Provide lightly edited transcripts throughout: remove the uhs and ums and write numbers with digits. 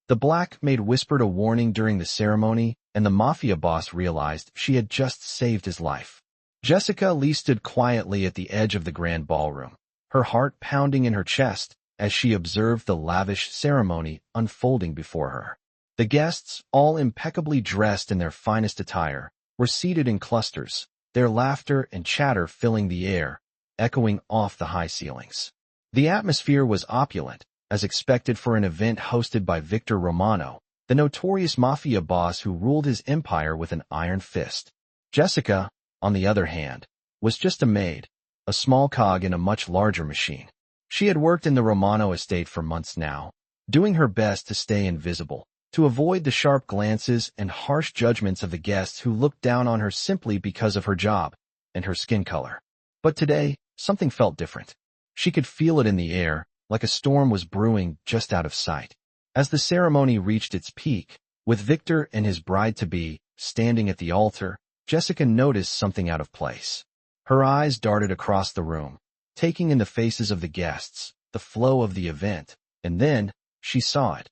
The black maid whispered a warning during the ceremony, and the Mafia boss realized she had just saved his life. Jessica Lee stood quietly at the edge of the grand ballroom, her heart pounding in her chest as she observed the lavish ceremony unfolding before her. The guests, all impeccably dressed in their finest attire, were seated in clusters, their laughter and chatter filling the air, echoing off the high ceilings. The atmosphere was opulent, as expected for an event hosted by Victor Romano, the notorious Mafia boss who ruled his empire with an iron fist. Jessica, on the other hand, was just a maid, a small cog in a much larger machine. She had worked in the Romano estate for months now, doing her best to stay invisible, to avoid the sharp glances and harsh judgments of the guests who looked down on her simply because of her job and her skin color. But today, something felt different. She could feel it in the air, like a storm was brewing just out of sight. As the ceremony reached its peak, with Victor and his bride-to-be standing at the altar, Jessica noticed something out of place. Her eyes darted across the room, taking in the faces of the guests, the flow of the event, and then she saw it.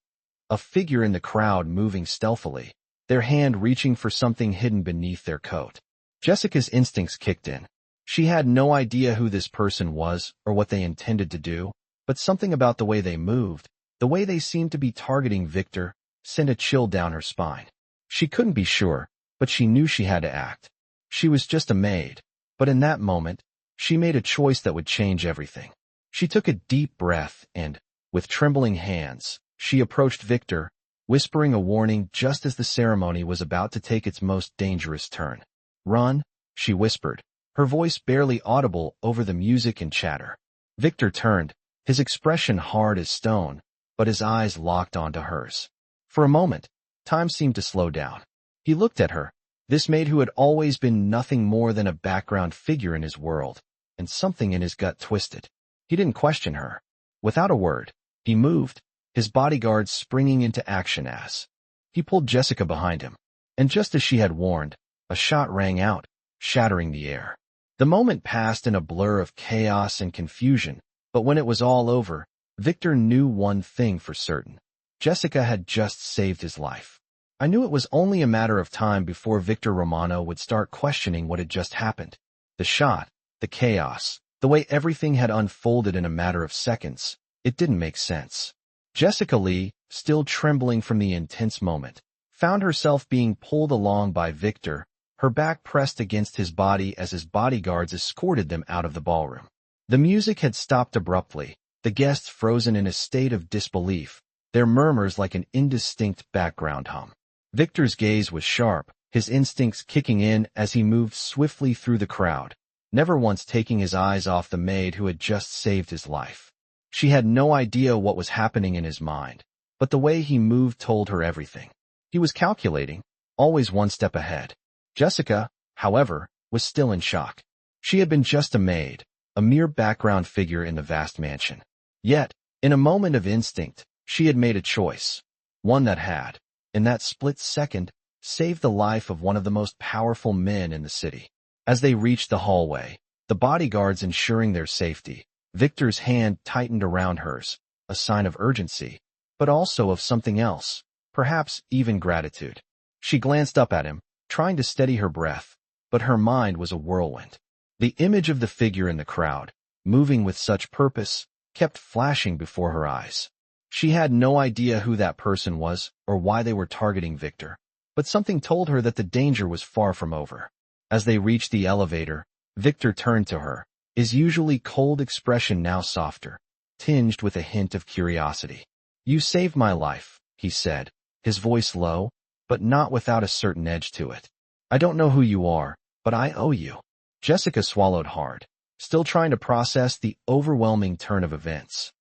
A figure in the crowd moving stealthily, their hand reaching for something hidden beneath their coat. Jessica's instincts kicked in. She had no idea who this person was or what they intended to do, but something about the way they moved, the way they seemed to be targeting Victor, sent a chill down her spine. She couldn't be sure, but she knew she had to act. She was just a maid, but in that moment, she made a choice that would change everything. She took a deep breath and, with trembling hands, she approached Victor, whispering a warning just as the ceremony was about to take its most dangerous turn. "Run," she whispered, her voice barely audible over the music and chatter. Victor turned, his expression hard as stone, but his eyes locked onto hers. For a moment, time seemed to slow down. He looked at her, this maid who had always been nothing more than a background figure in his world, and something in his gut twisted. He didn't question her. Without a word, he moved, his bodyguards springing into action as he pulled Jessica behind him. And just as she had warned, a shot rang out, shattering the air. The moment passed in a blur of chaos and confusion, but when it was all over, Victor knew one thing for certain. Jessica had just saved his life. I knew it was only a matter of time before Victor Romano would start questioning what had just happened. The shot, the chaos, the way everything had unfolded in a matter of seconds, it didn't make sense. Jessica Lee, still trembling from the intense moment, found herself being pulled along by Victor, her back pressed against his body as his bodyguards escorted them out of the ballroom. The music had stopped abruptly, the guests frozen in a state of disbelief, their murmurs like an indistinct background hum. Victor's gaze was sharp, his instincts kicking in as he moved swiftly through the crowd, never once taking his eyes off the maid who had just saved his life. She had no idea what was happening in his mind, but the way he moved told her everything. He was calculating, always one step ahead. Jessica, however, was still in shock. She had been just a maid, a mere background figure in the vast mansion. Yet, in a moment of instinct, she had made a choice, one that had, in that split second, saved the life of one of the most powerful men in the city. As they reached the hallway, the bodyguards ensuring their safety, Victor's hand tightened around hers, a sign of urgency, but also of something else, perhaps even gratitude. She glanced up at him, trying to steady her breath, but her mind was a whirlwind. The image of the figure in the crowd, moving with such purpose, kept flashing before her eyes. She had no idea who that person was or why they were targeting Victor, but something told her that the danger was far from over. As they reached the elevator, Victor turned to her, his usually cold expression now softer, tinged with a hint of curiosity. "You saved my life," he said, his voice low, but not without a certain edge to it. "I don't know who you are, but I owe you." Jessica swallowed hard, still trying to process the overwhelming turn of events.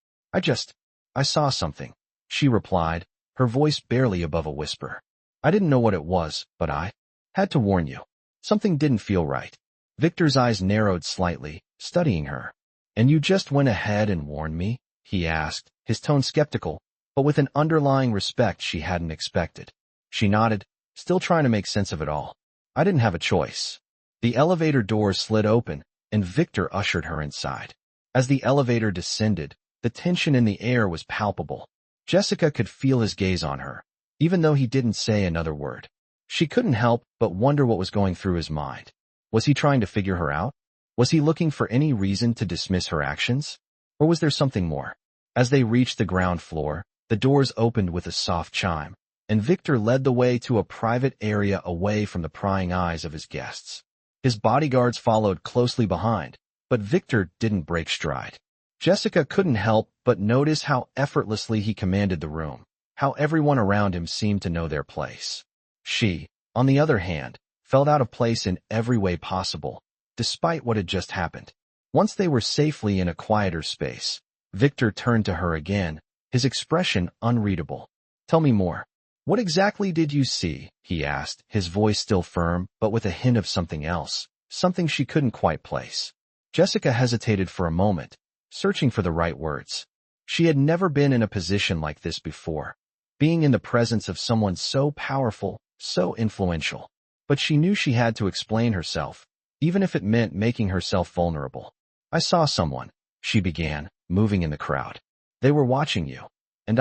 I saw something," she replied, her voice barely above a whisper. "I didn't know what it was, but I had to warn you. Something didn't feel right." Victor's eyes narrowed slightly, studying her. "And you just went ahead and warned me?" he asked, his tone skeptical, but with an underlying respect she hadn't expected. She nodded, still trying to make sense of it all. "I didn't have a choice." The elevator door slid open, and Victor ushered her inside. As the elevator descended, the tension in the air was palpable. Jessica could feel his gaze on her, even though he didn't say another word. She couldn't help but wonder what was going through his mind. Was he trying to figure her out? Was he looking for any reason to dismiss her actions? Or was there something more? As they reached the ground floor, the doors opened with a soft chime, and Victor led the way to a private area away from the prying eyes of his guests. His bodyguards followed closely behind, but Victor didn't break stride. Jessica couldn't help but notice how effortlessly he commanded the room, how everyone around him seemed to know their place. She, on the other hand, felt out of place in every way possible, despite what had just happened. Once they were safely in a quieter space, Victor turned to her again, his expression unreadable. "Tell me more. What exactly did you see?" he asked, his voice still firm, but with a hint of something else, something she couldn't quite place. Jessica hesitated for a moment, searching for the right words. She had never been in a position like this before, being in the presence of someone so powerful, so influential. But she knew she had to explain herself, even if it meant making herself vulnerable. "I saw someone," she began, moving in the crowd. "They were watching you. And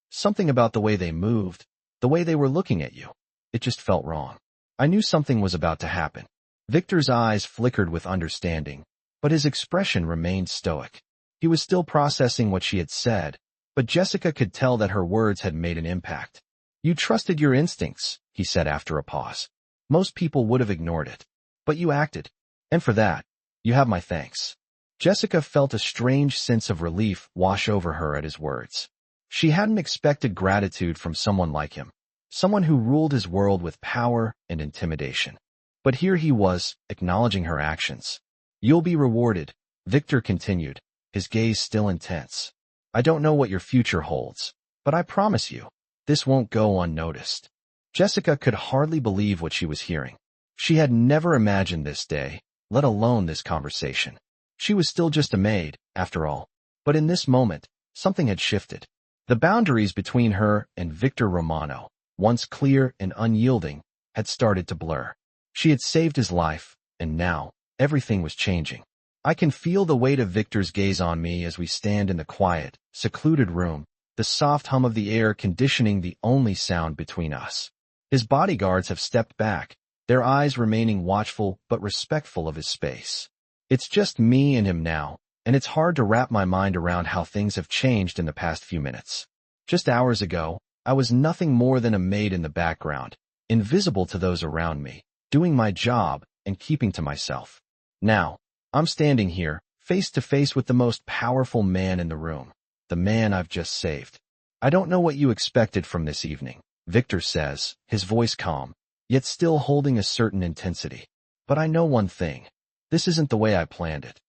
something about the way they moved, the way they were looking at you. It just felt wrong. I knew something was about to happen." Victor's eyes flickered with understanding, but his expression remained stoic. He was still processing what she had said, but Jessica could tell that her words had made an impact. "You trusted your instincts," he said after a pause. "Most people would have ignored it. But you acted. And for that, you have my thanks." Jessica felt a strange sense of relief wash over her at his words. She hadn't expected gratitude from someone like him, someone who ruled his world with power and intimidation. But here he was, acknowledging her actions. "You'll be rewarded," Victor continued, his gaze still intense. "I don't know what your future holds, but I promise you, this won't go unnoticed." Jessica could hardly believe what she was hearing. She had never imagined this day, let alone this conversation. She was still just a maid, after all. But in this moment, something had shifted. The boundaries between her and Victor Romano, once clear and unyielding, had started to blur. She had saved his life, and now, everything was changing. I can feel the weight of Victor's gaze on me as we stand in the quiet, secluded room, the soft hum of the air conditioning the only sound between us. His bodyguards have stepped back, their eyes remaining watchful but respectful of his space. It's just me and him now, and it's hard to wrap my mind around how things have changed in the past few minutes. Just hours ago, I was nothing more than a maid in the background, invisible to those around me, doing my job and keeping to myself. Now, I'm standing here, face to face with the most powerful man in the room, the man I've just saved. "I don't know what you expected from this evening," Victor says, his voice calm, yet still holding a certain intensity. "But I know one thing. This isn't the way I planned it."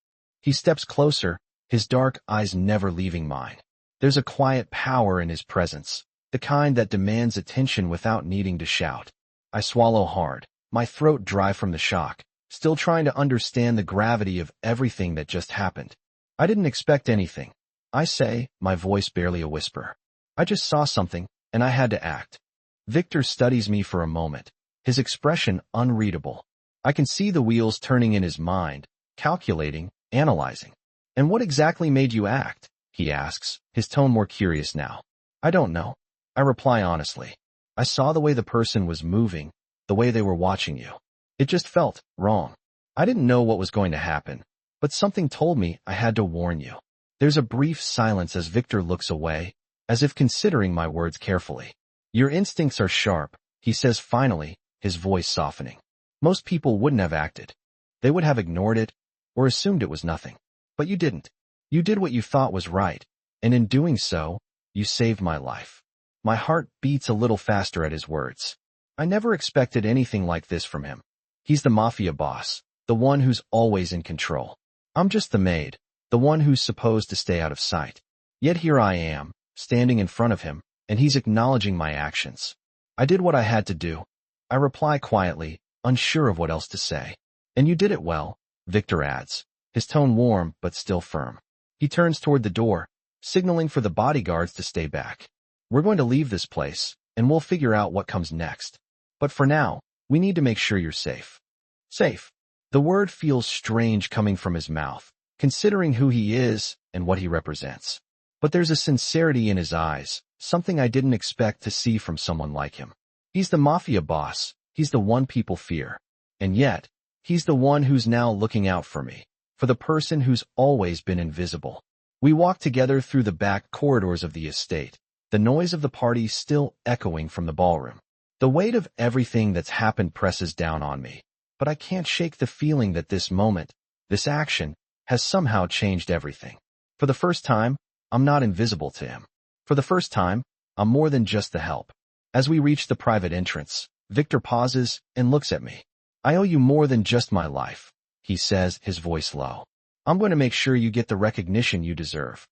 He steps closer, his dark eyes never leaving mine. There's a quiet power in his presence, the kind that demands attention without needing to shout. I swallow hard, my throat dry from the shock, still trying to understand the gravity of everything that just happened. "I didn't expect anything," I say, my voice barely a whisper. "I just saw something, and I had to act." Victor studies me for a moment, his expression unreadable. I can see the wheels turning in his mind, calculating, analyzing. "And what exactly made you act?" he asks, his tone more curious now. "I don't know," I reply honestly. "I saw the way the person was moving, the way they were watching you. It just felt wrong. I didn't know what was going to happen, but something told me I had to warn you." There's a brief silence as Victor looks away, as if considering my words carefully. "Your instincts are sharp," he says finally, his voice softening. "Most people wouldn't have acted. They would have ignored it, or assumed it was nothing. But you didn't. You did what you thought was right, and in doing so, you saved my life." My heart beats a little faster at his words. I never expected anything like this from him. He's the Mafia boss, the one who's always in control. I'm just the maid, the one who's supposed to stay out of sight. Yet here I am, standing in front of him, and he's acknowledging my actions. "I did what I had to do," I reply quietly, unsure of what else to say. "And you did it well," Victor adds, his tone warm but still firm. He turns toward the door, signaling for the bodyguards to stay back. "We're going to leave this place, and we'll figure out what comes next. But for now, we need to make sure you're safe." Safe. The word feels strange coming from his mouth, considering who he is and what he represents. But there's a sincerity in his eyes, something I didn't expect to see from someone like him. He's the Mafia boss, he's the one people fear. And yet, he's the one who's now looking out for me, for the person who's always been invisible. We walk together through the back corridors of the estate, the noise of the party still echoing from the ballroom. The weight of everything that's happened presses down on me, but I can't shake the feeling that this moment, this action, has somehow changed everything. For the first time, I'm not invisible to him. For the first time, I'm more than just the help. As we reach the private entrance, Victor pauses and looks at me. I owe you more than just my life, he says, his voice low. I'm going to make sure you get the recognition you deserve.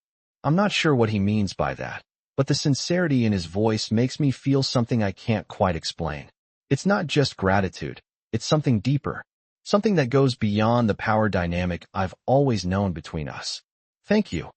I'm not sure what he means by that, but the sincerity in his voice makes me feel something I can't quite explain. It's not just gratitude, it's something deeper, something that goes beyond the power dynamic I've always known between us. Thank you,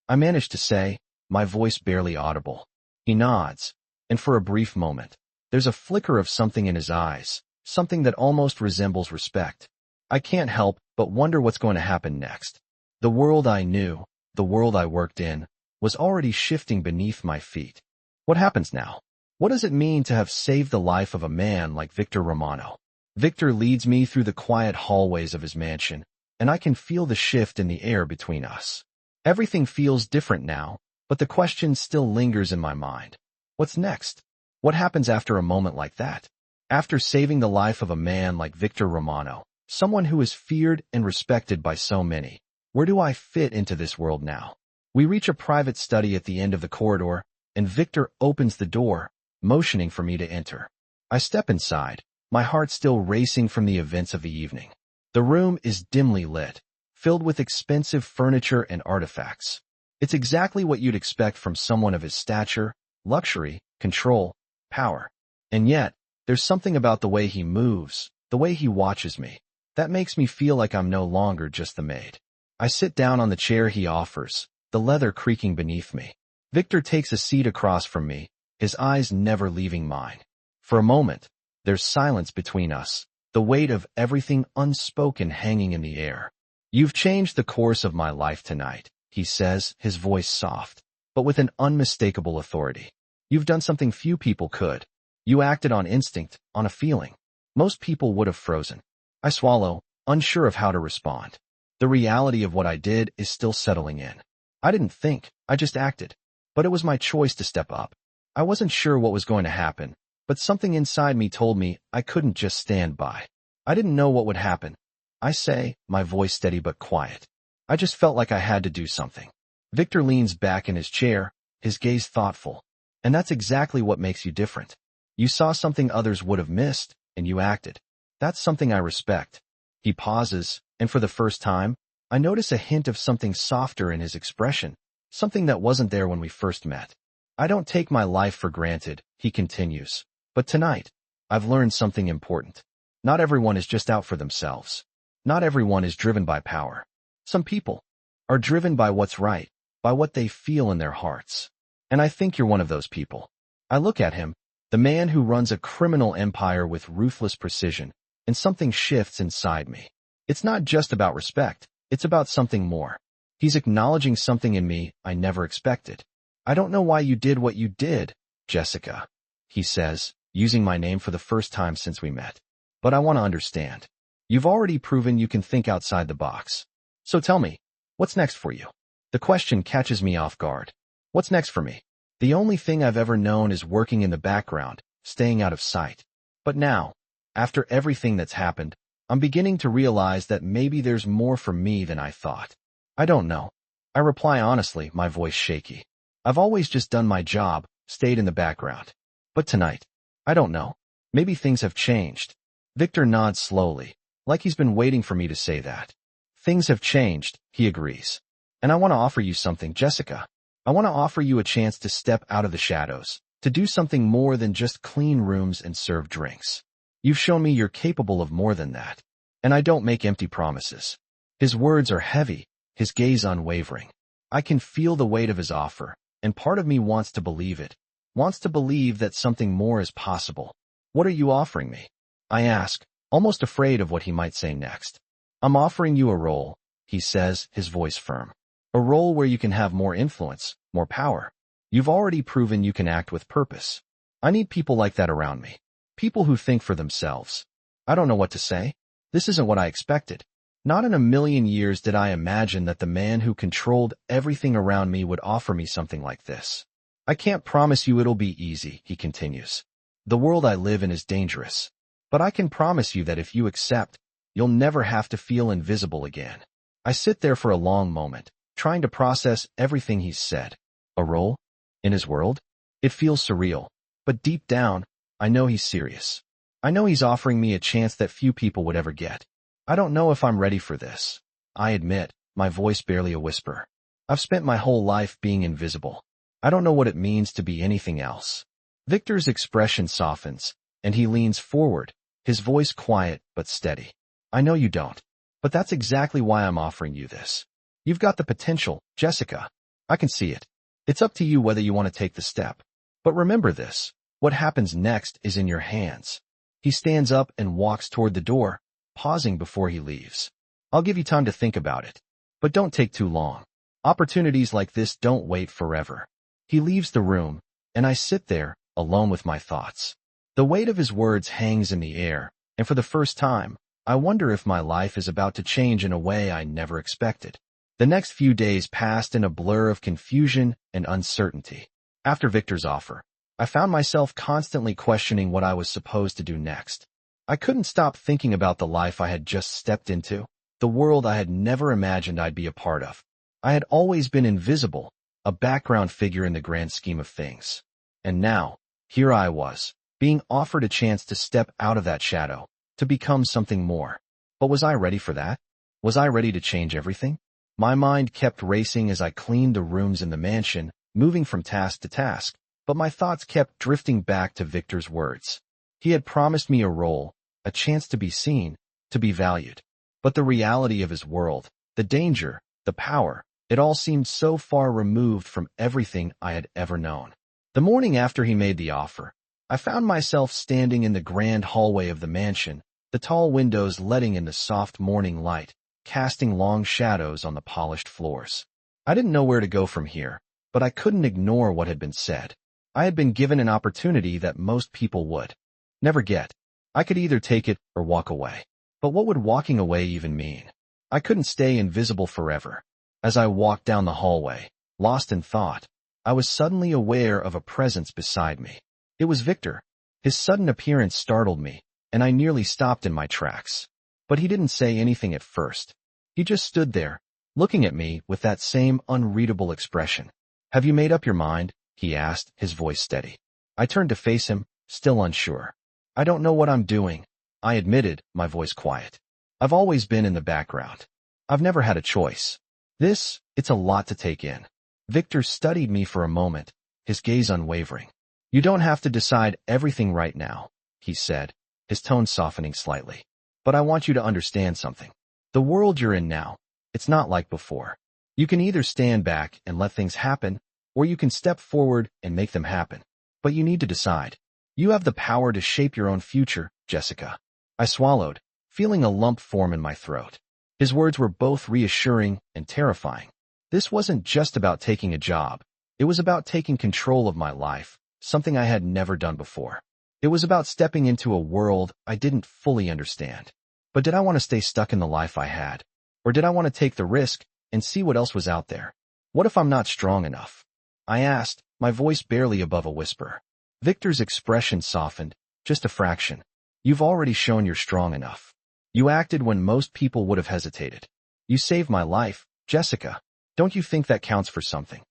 I manage to say, my voice barely audible. He nods, and for a brief moment, there's a flicker of something in his eyes, something that almost resembles respect. I can't help but wonder what's going to happen next. The world I knew, the world I worked in, was already shifting beneath my feet. What happens now? What does it mean to have saved the life of a man like Victor Romano? Victor leads me through the quiet hallways of his mansion, and I can feel the shift in the air between us. Everything feels different now, but the question still lingers in my mind. What's next? What happens after a moment like that? After saving the life of a man like Victor Romano, someone who is feared and respected by so many, where do I fit into this world now? We reach a private study at the end of the corridor, and Victor opens the door, motioning for me to enter. I step inside, my heart still racing from the events of the evening. The room is dimly lit, filled with expensive furniture and artifacts. It's exactly what you'd expect from someone of his stature, luxury, control, power. And yet, there's something about the way he moves, the way he watches me, that makes me feel like I'm no longer just the maid. I sit down on the chair he offers, the leather creaking beneath me. Victor takes a seat across from me, his eyes never leaving mine. For a moment, there's silence between us, the weight of everything unspoken hanging in the air. You've changed the course of my life tonight, he says, his voice soft, but with an unmistakable authority. You've done something few people could. You acted on instinct, on a feeling. Most people would have frozen. I swallow, unsure of how to respond. The reality of what I did is still settling in. I didn't think, I just acted. But it was my choice to step up. I wasn't sure what was going to happen, but something inside me told me I couldn't just stand by. I didn't know what would happen. I say, my voice steady but quiet. I just felt like I had to do something. Victor leans back in his chair, his gaze thoughtful. And that's exactly what makes you different. You saw something others would have missed, and you acted. That's something I respect. He pauses, and for the first time, I notice a hint of something softer in his expression, something that wasn't there when we first met. I don't take my life for granted, he continues. But tonight, I've learned something important. Not everyone is just out for themselves. Not everyone is driven by power. Some people are driven by what's right, by what they feel in their hearts. And I think you're one of those people. I look at him, the man who runs a criminal empire with ruthless precision, and something shifts inside me. It's not just about respect, it's about something more. He's acknowledging something in me I never expected. I don't know why you did what you did, Jessica, he says, using my name for the first time since we met. But I want to understand. You've already proven you can think outside the box. So tell me, what's next for you? The question catches me off guard. What's next for me? The only thing I've ever known is working in the background, staying out of sight. But now, after everything that's happened, I'm beginning to realize that maybe there's more for me than I thought. I don't know. I reply honestly, my voice shaky. I've always just done my job, stayed in the background. But tonight, I don't know. Maybe things have changed. Victor nods slowly, like he's been waiting for me to say that. Things have changed, he agrees. And I want to offer you something, Jessica. I want to offer you a chance to step out of the shadows, to do something more than just clean rooms and serve drinks. You've shown me you're capable of more than that. And I don't make empty promises. His words are heavy, his gaze unwavering. I can feel the weight of his offer, and part of me wants to believe it, wants to believe that something more is possible. What are you offering me? I ask, almost afraid of what he might say next. I'm offering you a role, he says, his voice firm. A role where you can have more influence, more power. You've already proven you can act with purpose. I need people like that around me. People who think for themselves. I don't know what to say. This isn't what I expected. Not in a million years did I imagine that the man who controlled everything around me would offer me something like this. I can't promise you it'll be easy, he continues. The world I live in is dangerous. But I can promise you that if you accept, you'll never have to feel invisible again. I sit there for a long moment, trying to process everything he's said. A role? In his world? It feels surreal. But deep down, I know he's serious. I know he's offering me a chance that few people would ever get. I don't know if I'm ready for this. I admit, my voice barely a whisper. I've spent my whole life being invisible. I don't know what it means to be anything else. Victor's expression softens, and he leans forward, his voice quiet but steady. I know you don't. But that's exactly why I'm offering you this. You've got the potential, Jessica. I can see it. It's up to you whether you want to take the step. But remember this. What happens next is in your hands. He stands up and walks toward the door, pausing before he leaves. I'll give you time to think about it. But don't take too long. Opportunities like this don't wait forever. He leaves the room, and I sit there, alone with my thoughts. The weight of his words hangs in the air, and for the first time, I wonder if my life is about to change in a way I never expected. The next few days passed in a blur of confusion and uncertainty. After Victor's offer, I found myself constantly questioning what I was supposed to do next. I couldn't stop thinking about the life I had just stepped into, the world I had never imagined I'd be a part of. I had always been invisible, a background figure in the grand scheme of things. And now, here I was, being offered a chance to step out of that shadow, to become something more. But was I ready for that? Was I ready to change everything? My mind kept racing as I cleaned the rooms in the mansion, moving from task to task, but my thoughts kept drifting back to Victor's words. He had promised me a role, a chance to be seen, to be valued. But the reality of his world, the danger, the power, it all seemed so far removed from everything I had ever known. The morning after he made the offer, I found myself standing in the grand hallway of the mansion, the tall windows letting in the soft morning light, casting long shadows on the polished floors. I didn't know where to go from here, but I couldn't ignore what had been said. I had been given an opportunity that most people would never get. I could either take it or walk away. But what would walking away even mean? I couldn't stay invisible forever. As I walked down the hallway, lost in thought, I was suddenly aware of a presence beside me. It was Victor. His sudden appearance startled me, and I nearly stopped in my tracks. But he didn't say anything at first. He just stood there, looking at me with that same unreadable expression. "Have you made up your mind?" he asked, his voice steady. I turned to face him, still unsure. "I don't know what I'm doing," I admitted, my voice quiet. "I've always been in the background. I've never had a choice. It's a lot to take in." Victor studied me for a moment, his gaze unwavering. "You don't have to decide everything right now," he said, his tone softening slightly. "But I want you to understand something. The world you're in now, it's not like before. You can either stand back and let things happen, or you can step forward and make them happen. But you need to decide. You have the power to shape your own future, Jessica." I swallowed, feeling a lump form in my throat. His words were both reassuring and terrifying. This wasn't just about taking a job. It was about taking control of my life, something I had never done before. It was about stepping into a world I didn't fully understand. But did I want to stay stuck in the life I had? Or did I want to take the risk and see what else was out there? What if I'm not strong enough? I asked, my voice barely above a whisper. Victor's expression softened, just a fraction. "You've already shown you're strong enough. You acted when most people would have hesitated. You saved my life, Jessica. Don't you think that counts for something?"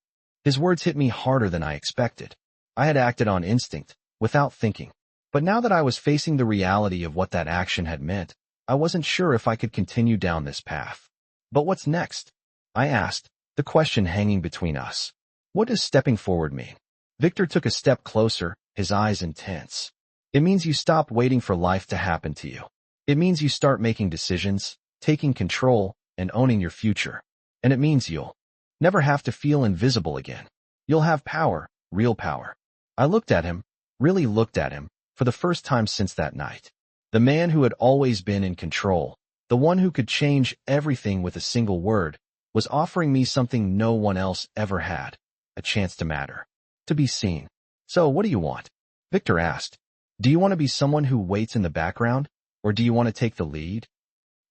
His words hit me harder than I expected. I had acted on instinct, without thinking. But now that I was facing the reality of what that action had meant, I wasn't sure if I could continue down this path. "But what's next?" I asked, the question hanging between us. "What does stepping forward mean?" Victor took a step closer, his eyes intense. "It means you stop waiting for life to happen to you. It means you start making decisions, taking control, and owning your future. And it means you'll never have to feel invisible again. You'll have power, real power." I looked at him, really looked at him, for the first time since that night. The man who had always been in control, the one who could change everything with a single word, was offering me something no one else ever had, a chance to matter. to be seen. So what do you want? Victor asked. Do you want to be someone who waits in the background, or do you want to take the lead?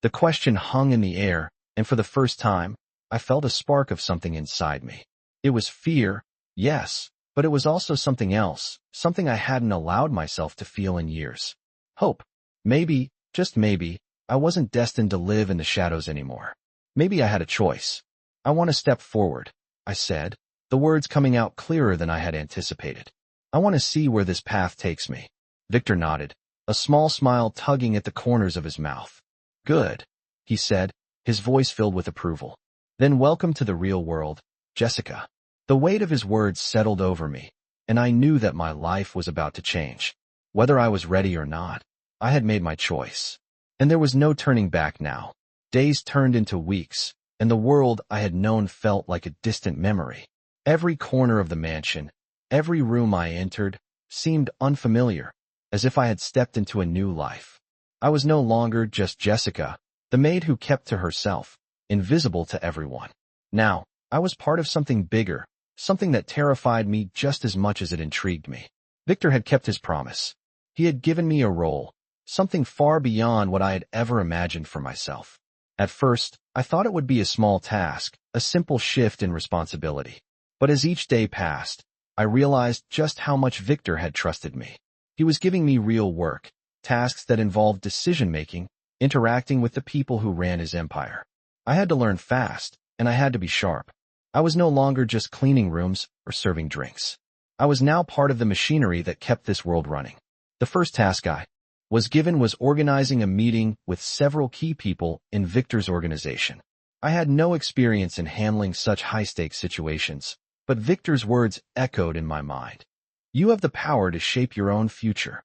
The question hung in the air, and for the first time, I felt a spark of something inside me. It was fear, yes, but it was also something else, something I hadn't allowed myself to feel in years. Hope. Maybe, just maybe, I wasn't destined to live in the shadows anymore. Maybe I had a choice. I want to step forward, I said, the words coming out clearer than I had anticipated. I want to see where this path takes me. Victor nodded, a small smile tugging at the corners of his mouth. Good, he said, his voice filled with approval. Then welcome to the real world, Jessica. The weight of his words settled over me, and I knew that my life was about to change. Whether I was ready or not, I had made my choice. And there was no turning back now. Days turned into weeks, and the world I had known felt like a distant memory. Every corner of the mansion, every room I entered, seemed unfamiliar, as if I had stepped into a new life. I was no longer just Jessica, the maid who kept to herself, invisible to everyone. Now, I was part of something bigger, something that terrified me just as much as it intrigued me. Victor had kept his promise. He had given me a role, something far beyond what I had ever imagined for myself. At first, I thought it would be a small task, a simple shift in responsibility. But as each day passed, I realized just how much Victor had trusted me. He was giving me real work, tasks that involved decision-making, interacting with the people who ran his empire. I had to learn fast, and I had to be sharp. I was no longer just cleaning rooms or serving drinks. I was now part of the machinery that kept this world running. The first task I was given was organizing a meeting with several key people in Victor's organization. I had no experience in handling such high-stakes situations, but Victor's words echoed in my mind. You have the power to shape your own future.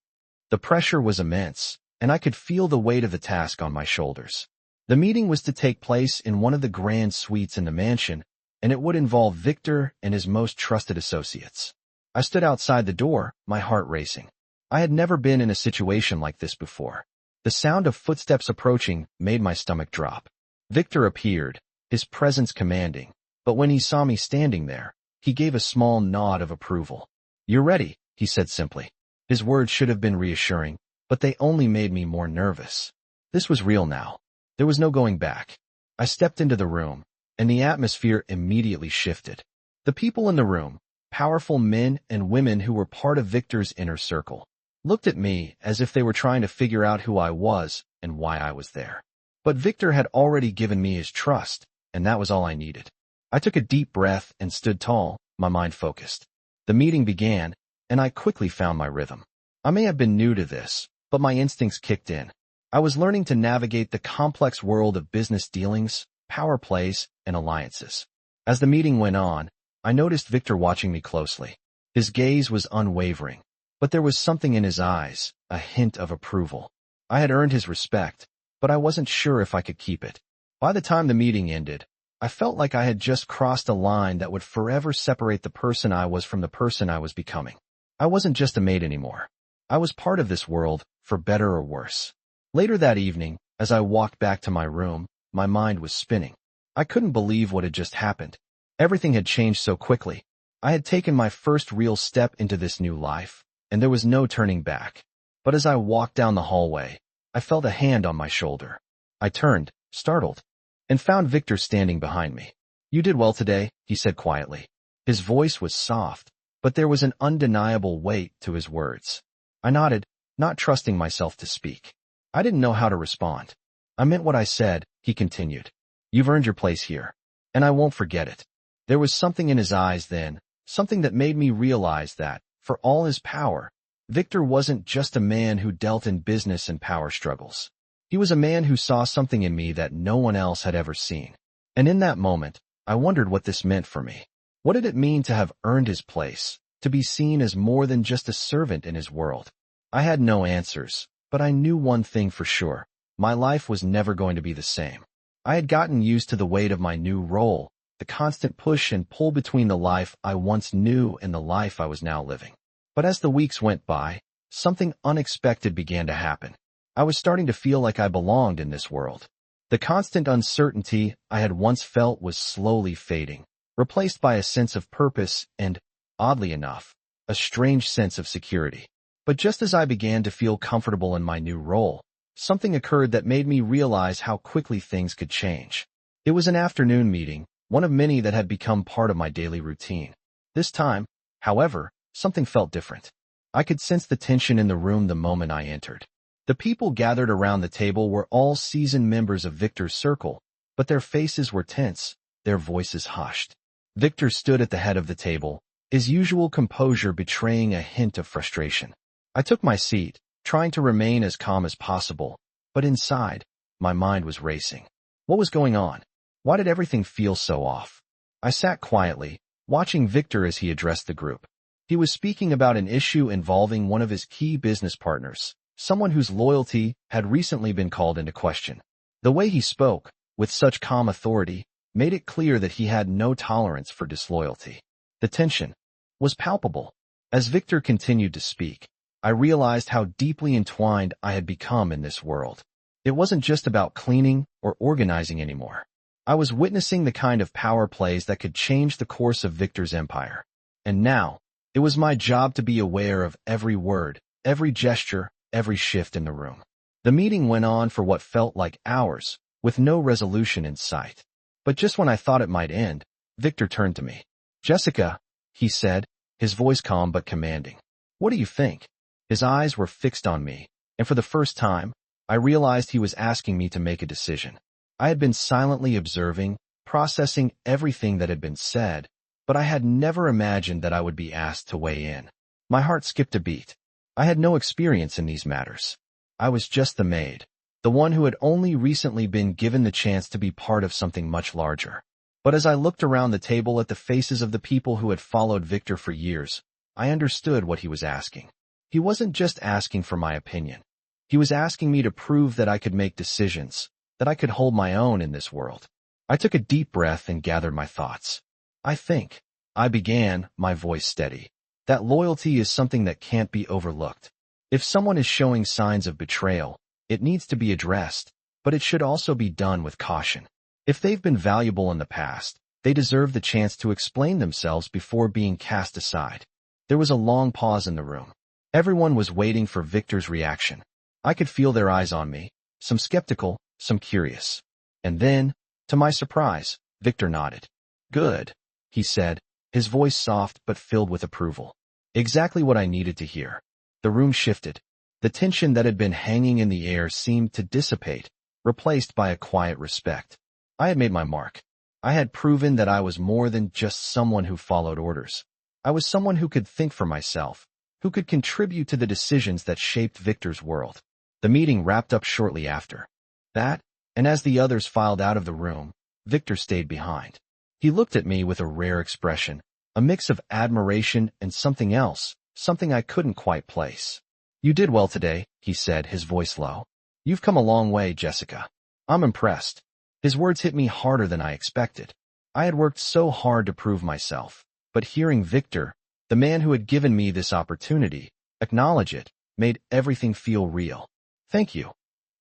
The pressure was immense, and I could feel the weight of the task on my shoulders. The meeting was to take place in one of the grand suites in the mansion, and it would involve Victor and his most trusted associates. I stood outside the door, my heart racing. I had never been in a situation like this before. The sound of footsteps approaching made my stomach drop. Victor appeared, his presence commanding, but when he saw me standing there, he gave a small nod of approval. You're ready, he said simply. His words should have been reassuring, but they only made me more nervous. This was real now. There was no going back. I stepped into the room, and the atmosphere immediately shifted. The people in the room, powerful men and women who were part of Victor's inner circle, looked at me as if they were trying to figure out who I was and why I was there. But Victor had already given me his trust, and that was all I needed. I took a deep breath and stood tall, my mind focused. The meeting began, and I quickly found my rhythm. I may have been new to this, but my instincts kicked in. I was learning to navigate the complex world of business dealings, power plays, and alliances. As the meeting went on, I noticed Victor watching me closely. His gaze was unwavering, but there was something in his eyes, a hint of approval. I had earned his respect, but I wasn't sure if I could keep it. By the time the meeting ended, I felt like I had just crossed a line that would forever separate the person I was from the person I was becoming. I wasn't just a maid anymore. I was part of this world, for better or worse. Later that evening, as I walked back to my room, my mind was spinning. I couldn't believe what had just happened. Everything had changed so quickly. I had taken my first real step into this new life, and there was no turning back. But as I walked down the hallway, I felt a hand on my shoulder. I turned, startled, and found Victor standing behind me. You did well today, he said quietly. His voice was soft, but there was an undeniable weight to his words. I nodded, not trusting myself to speak. I didn't know how to respond. I meant what I said, he continued. You've earned your place here, and I won't forget it. There was something in his eyes then, something that made me realize that, for all his power, Victor wasn't just a man who dealt in business and power struggles. He was a man who saw something in me that no one else had ever seen. And in that moment, I wondered what this meant for me. What did it mean to have earned his place, to be seen as more than just a servant in his world? I had no answers, but I knew one thing for sure. My life was never going to be the same. I had gotten used to the weight of my new role, the constant push and pull between the life I once knew and the life I was now living. But as the weeks went by, something unexpected began to happen. I was starting to feel like I belonged in this world. The constant uncertainty I had once felt was slowly fading, replaced by a sense of purpose and oddly enough, a strange sense of security. But just as I began to feel comfortable in my new role, something occurred that made me realize how quickly things could change. It was an afternoon meeting, one of many that had become part of my daily routine. This time, however, something felt different. I could sense the tension in the room the moment I entered. The people gathered around the table were all seasoned members of Victor's circle, but their faces were tense, their voices hushed. Victor stood at the head of the table, his usual composure betraying a hint of frustration. I took my seat, trying to remain as calm as possible, but inside, my mind was racing. What was going on? Why did everything feel so off? I sat quietly, watching Victor as he addressed the group. He was speaking about an issue involving one of his key business partners, someone whose loyalty had recently been called into question. The way he spoke, with such calm authority, made it clear that he had no tolerance for disloyalty. The tension was palpable. As Victor continued to speak, I realized how deeply entwined I had become in this world. It wasn't just about cleaning or organizing anymore. I was witnessing the kind of power plays that could change the course of Victor's empire. And now, it was my job to be aware of every word, every gesture, every shift in the room. The meeting went on for what felt like hours, with no resolution in sight. But just when I thought it might end, Victor turned to me. "Jessica," he said, his voice calm but commanding. "What do you think?" His eyes were fixed on me, and for the first time, I realized he was asking me to make a decision. I had been silently observing, processing everything that had been said, but I had never imagined that I would be asked to weigh in. My heart skipped a beat. I had no experience in these matters. I was just the maid, the one who had only recently been given the chance to be part of something much larger. But as I looked around the table at the faces of the people who had followed Victor for years, I understood what he was asking. He wasn't just asking for my opinion. He was asking me to prove that I could make decisions, that I could hold my own in this world. I took a deep breath and gathered my thoughts. I began, my voice steady, that loyalty is something that can't be overlooked. If someone is showing signs of betrayal, it needs to be addressed, but it should also be done with caution. If they've been valuable in the past, they deserve the chance to explain themselves before being cast aside. There was a long pause in the room. Everyone was waiting for Victor's reaction. I could feel their eyes on me, some skeptical, some curious. And then, to my surprise, Victor nodded. "Good," he said, his voice soft but filled with approval. Exactly what I needed to hear. The room shifted. The tension that had been hanging in the air seemed to dissipate, replaced by a quiet respect. I had made my mark. I had proven that I was more than just someone who followed orders. I was someone who could think for myself, who could contribute to the decisions that shaped Victor's world. The meeting wrapped up shortly after that, and as the others filed out of the room, Victor stayed behind. He looked at me with a rare expression, a mix of admiration and something else, something I couldn't quite place. "You did well today," he said, his voice low. "You've come a long way, Jessica. I'm impressed." His words hit me harder than I expected. I had worked so hard to prove myself, but hearing Victor, the man who had given me this opportunity, acknowledge it, made everything feel real. "Thank you,"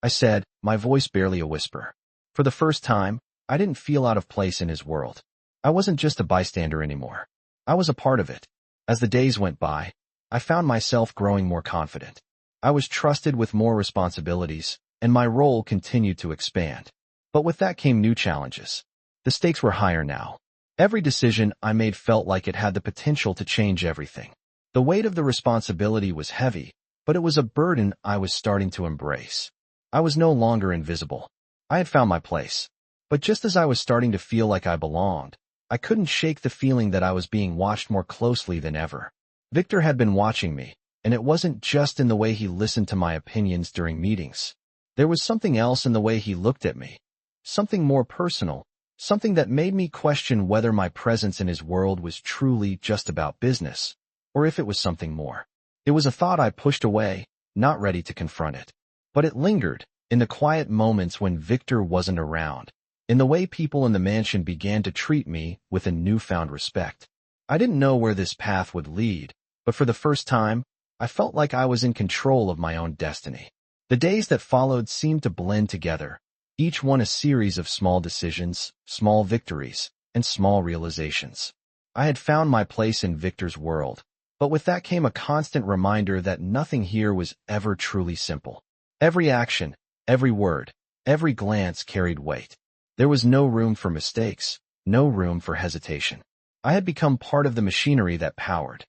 I said, my voice barely a whisper. For the first time, I didn't feel out of place in his world. I wasn't just a bystander anymore. I was a part of it. As the days went by, I found myself growing more confident. I was trusted with more responsibilities, and my role continued to expand. But with that came new challenges. The stakes were higher now. Every decision I made felt like it had the potential to change everything. The weight of the responsibility was heavy, but it was a burden I was starting to embrace. I was no longer invisible. I had found my place. But just as I was starting to feel like I belonged, I couldn't shake the feeling that I was being watched more closely than ever. Victor had been watching me, and it wasn't just in the way he listened to my opinions during meetings. There was something else in the way he looked at me. Something more personal, something that made me question whether my presence in his world was truly just about business, or if it was something more. It was a thought I pushed away, not ready to confront it. But it lingered, in the quiet moments when Victor wasn't around, in the way people in the mansion began to treat me with a newfound respect. I didn't know where this path would lead, but for the first time, I felt like I was in control of my own destiny. The days that followed seemed to blend together, each one a series of small decisions, small victories, and small realizations. I had found my place in Victor's world, but with that came a constant reminder that nothing here was ever truly simple. Every action, every word, every glance carried weight. There was no room for mistakes, no room for hesitation. I had become part of the machinery that powered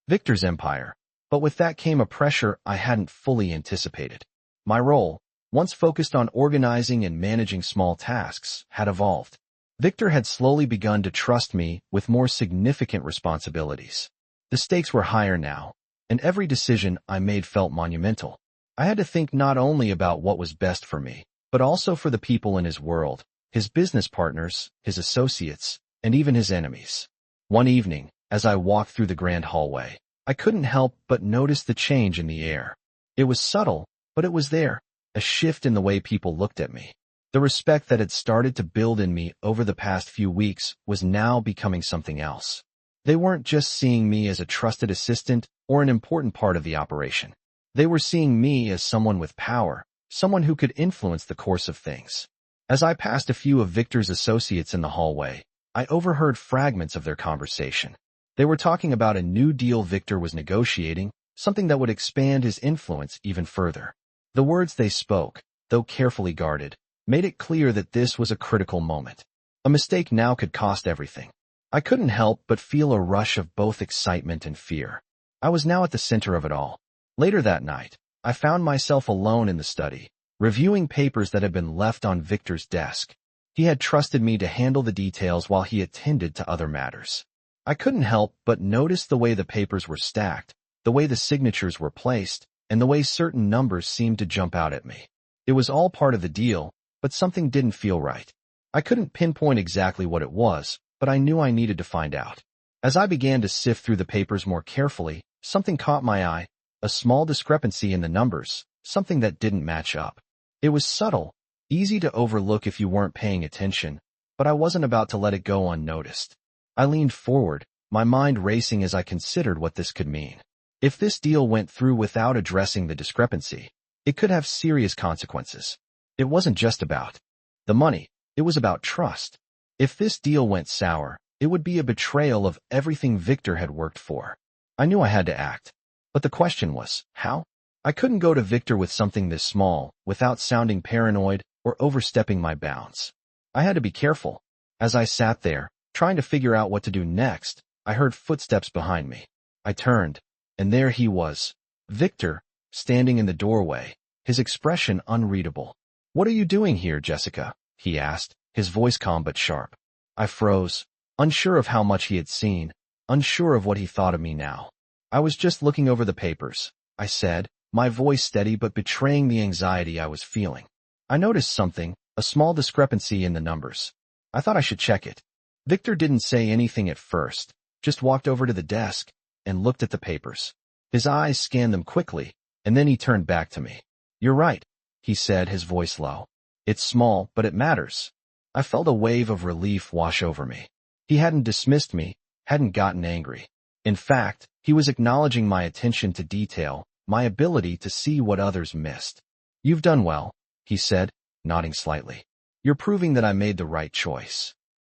Victor's empire, but with that came a pressure I hadn't fully anticipated. My role, once focused on organizing and managing small tasks, had evolved. Victor had slowly begun to trust me with more significant responsibilities. The stakes were higher now, and every decision I made felt monumental. I had to think not only about what was best for me, but also for the people in his world, his business partners, his associates, and even his enemies. One evening, as I walked through the grand hallway, I couldn't help but notice the change in the air. It was subtle, but it was there, a shift in the way people looked at me. The respect that had started to build in me over the past few weeks was now becoming something else. They weren't just seeing me as a trusted assistant or an important part of the operation. They were seeing me as someone with power, someone who could influence the course of things. As I passed a few of Victor's associates in the hallway, I overheard fragments of their conversation. They were talking about a new deal Victor was negotiating, something that would expand his influence even further. The words they spoke, though carefully guarded, made it clear that this was a critical moment. A mistake now could cost everything. I couldn't help but feel a rush of both excitement and fear. I was now at the center of it all. Later that night, I found myself alone in the study, reviewing papers that had been left on Victor's desk. He had trusted me to handle the details while he attended to other matters. I couldn't help but notice the way the papers were stacked, the way the signatures were placed, and the way certain numbers seemed to jump out at me. It was all part of the deal, but something didn't feel right. I couldn't pinpoint exactly what it was, but I knew I needed to find out. As I began to sift through the papers more carefully, something caught my eye, a small discrepancy in the numbers, something that didn't match up. It was subtle, easy to overlook if you weren't paying attention, but I wasn't about to let it go unnoticed. I leaned forward, my mind racing as I considered what this could mean. If this deal went through without addressing the discrepancy, it could have serious consequences. It wasn't just about the money, it was about trust. If this deal went sour, it would be a betrayal of everything Victor had worked for. I knew I had to act, but the question was, how? I couldn't go to Victor with something this small without sounding paranoid or overstepping my bounds. I had to be careful. As I sat there, trying to figure out what to do next, I heard footsteps behind me. I turned, and there he was, Victor, standing in the doorway, his expression unreadable. "What are you doing here, Jessica?" he asked, his voice calm but sharp. I froze, unsure of how much he had seen, unsure of what he thought of me now. "I was just looking over the papers," I said, my voice steady but betraying the anxiety I was feeling. "I noticed something, a small discrepancy in the numbers. I thought I should check it." Victor didn't say anything at first, just walked over to the desk and looked at the papers. His eyes scanned them quickly, and then he turned back to me. "You're right," he said, his voice low. "It's small, but it matters." I felt a wave of relief wash over me. He hadn't dismissed me, hadn't gotten angry. In fact, he was acknowledging my attention to detail, my ability to see what others missed. "You've done well," he said, nodding slightly. "You're proving that I made the right choice."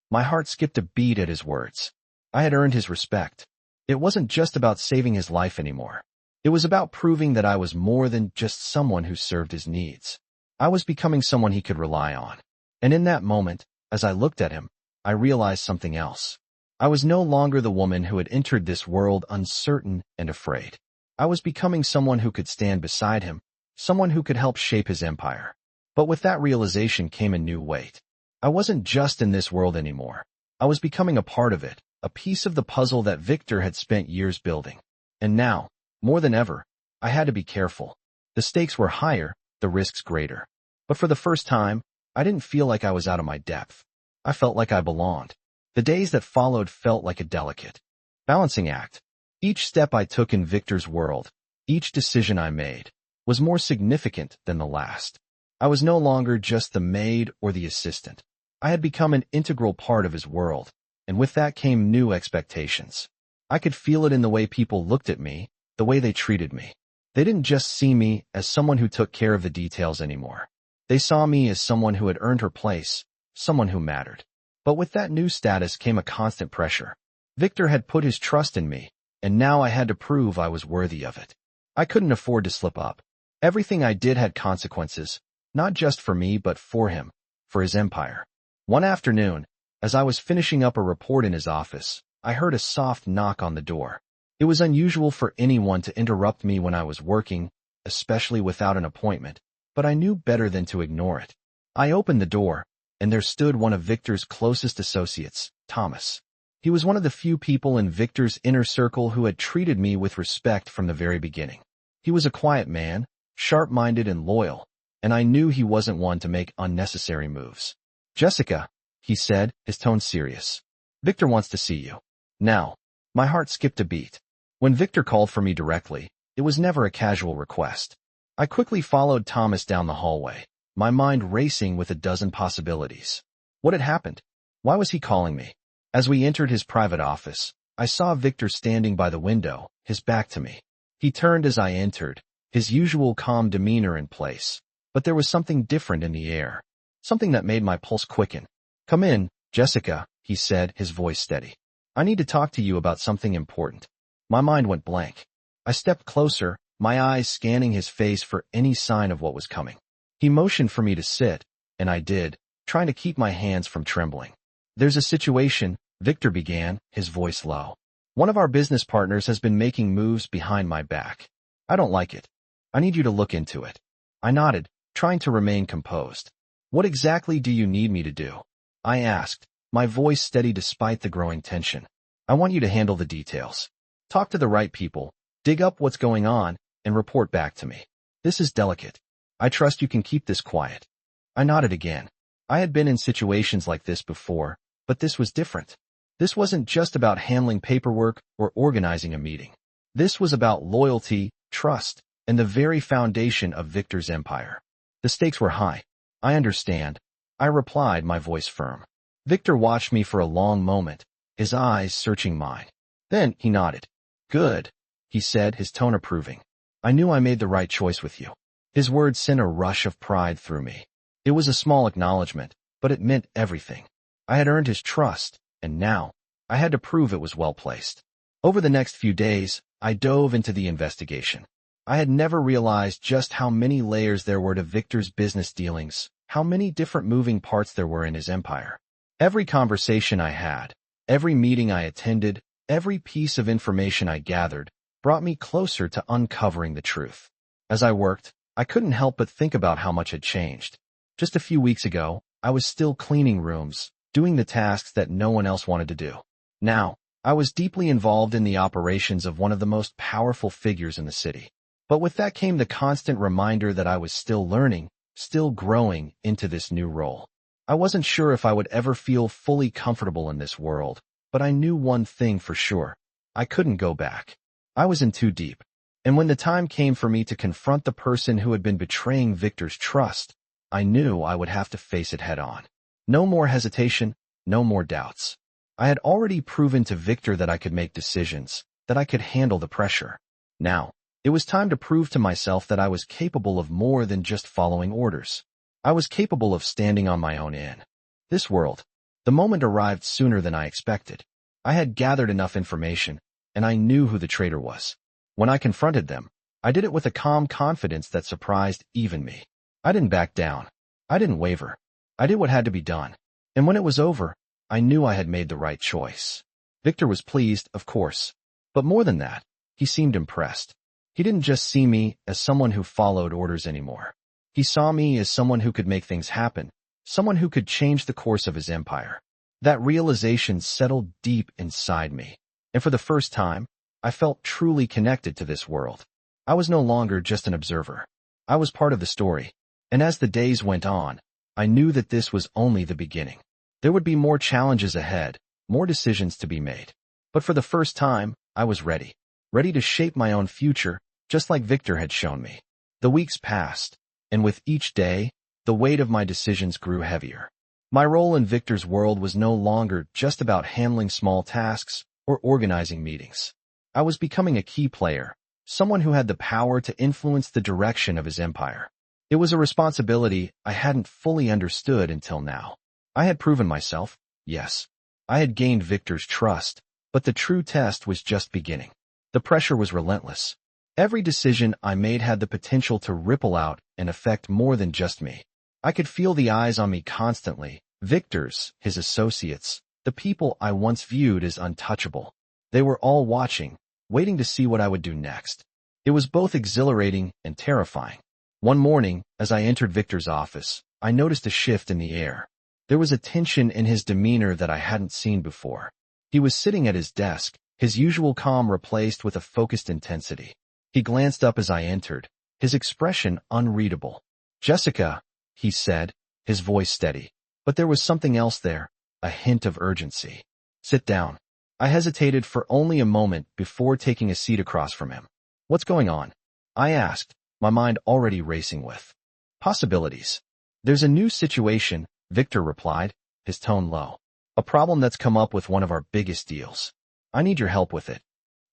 My heart skipped a beat at his words. I had earned his respect. It wasn't just about saving his life anymore. It was about proving that I was more than just someone who served his needs. I was becoming someone he could rely on. And in that moment, as I looked at him, I realized something else. I was no longer the woman who had entered this world uncertain and afraid. I was becoming someone who could stand beside him, someone who could help shape his empire. But with that realization came a new weight. I wasn't just in this world anymore. I was becoming a part of it, a piece of the puzzle that Victor had spent years building. And now, more than ever, I had to be careful. The stakes were higher, the risks greater. But for the first time, I didn't feel like I was out of my depth. I felt like I belonged. The days that followed felt like a delicate balancing act. Each step I took in Victor's world, each decision I made, was more significant than the last. I was no longer just the maid or the assistant. I had become an integral part of his world, and with that came new expectations. I could feel it in the way people looked at me, the way they treated me. They didn't just see me as someone who took care of the details anymore. They saw me as someone who had earned her place, someone who mattered. But with that new status came a constant pressure. Victor had put his trust in me, and now I had to prove I was worthy of it. I couldn't afford to slip up. Everything I did had consequences, not just for me but for him, for his empire. One afternoon, as I was finishing up a report in his office, I heard a soft knock on the door. It was unusual for anyone to interrupt me when I was working, especially without an appointment, but I knew better than to ignore it. I opened the door, and there stood one of Victor's closest associates, Thomas. He was one of the few people in Victor's inner circle who had treated me with respect from the very beginning. He was a quiet man, sharp-minded and loyal, and I knew he wasn't one to make unnecessary moves. "Jessica," he said, his tone serious. "Victor wants to see you." Now, my heart skipped a beat. When Victor called for me directly, it was never a casual request. I quickly followed Thomas down the hallway, my mind racing with a dozen possibilities. What had happened? Why was he calling me? As we entered his private office, I saw Victor standing by the window, his back to me. He turned as I entered, his usual calm demeanor in place, but there was something different in the air, something that made my pulse quicken. "Come in, Jessica," he said, his voice steady. "I need to talk to you about something important." My mind went blank. I stepped closer, my eyes scanning his face for any sign of what was coming. He motioned for me to sit, and I did, trying to keep my hands from trembling. "There's a situation," Victor began, his voice low. "One of our business partners has been making moves behind my back. I don't like it. I need you to look into it." I nodded, trying to remain composed. "What exactly do you need me to do?" I asked, my voice steady despite the growing tension. "I want you to handle the details. Talk to the right people, dig up what's going on, and report back to me. This is delicate. I trust you can keep this quiet." I nodded again. I had been in situations like this before, but this was different. This wasn't just about handling paperwork or organizing a meeting. This was about loyalty, trust, and the very foundation of Victor's empire. The stakes were high. "I understand," I replied, my voice firm. Victor watched me for a long moment, his eyes searching mine. Then he nodded. "Good," he said, his tone approving. "I knew I made the right choice with you." His words sent a rush of pride through me. It was a small acknowledgement, but it meant everything. I had earned his trust, and now I had to prove it was well placed. Over the next few days, I dove into the investigation. I had never realized just how many layers there were to Victor's business dealings, how many different moving parts there were in his empire. Every conversation I had, every meeting I attended, every piece of information I gathered brought me closer to uncovering the truth. As I worked, I couldn't help but think about how much had changed. Just a few weeks ago, I was still cleaning rooms, doing the tasks that no one else wanted to do. Now, I was deeply involved in the operations of one of the most powerful figures in the city. But with that came the constant reminder that I was still learning, still growing into this new role. I wasn't sure if I would ever feel fully comfortable in this world, but I knew one thing for sure. I couldn't go back. I was in too deep. And when the time came for me to confront the person who had been betraying Victor's trust, I knew I would have to face it head on. No more hesitation, no more doubts. I had already proven to Victor that I could make decisions, that I could handle the pressure. Now, it was time to prove to myself that I was capable of more than just following orders. I was capable of standing on my own in this world. The moment arrived sooner than I expected. I had gathered enough information, and I knew who the traitor was. When I confronted them, I did it with a calm confidence that surprised even me. I didn't back down. I didn't waver. I did what had to be done. And when it was over, I knew I had made the right choice. Victor was pleased, of course. But more than that, he seemed impressed. He didn't just see me as someone who followed orders anymore. He saw me as someone who could make things happen, someone who could change the course of his empire. That realization settled deep inside me, and for the first time, I felt truly connected to this world. I was no longer just an observer. I was part of the story, and as the days went on, I knew that this was only the beginning. There would be more challenges ahead, more decisions to be made. But for the first time, I was ready to shape my own future, just like Victor had shown me. The weeks passed, and with each day, the weight of my decisions grew heavier. My role in Victor's world was no longer just about handling small tasks or organizing meetings. I was becoming a key player, someone who had the power to influence the direction of his empire. It was a responsibility I hadn't fully understood until now. I had proven myself, yes. I had gained Victor's trust, But the true test was just beginning. The pressure was relentless. Every decision I made had the potential to ripple out and affect more than just me. I could feel the eyes on me constantly, Victor's, his associates, the people I once viewed as untouchable. They were all watching, waiting to see what I would do next. It was both exhilarating and terrifying. One morning, as I entered Victor's office, I noticed a shift in the air. There was a tension in his demeanor that I hadn't seen before. He was sitting at his desk, his usual calm replaced with a focused intensity. He glanced up as I entered, his expression unreadable. "Jessica," he said, his voice steady. But there was something else there, a hint of urgency. "Sit down." I hesitated for only a moment before taking a seat across from him. "What's going on?" I asked, my mind already racing with possibilities. "There's a new situation," Victor replied, his tone low. "A problem that's come up with one of our biggest deals. I need your help with it."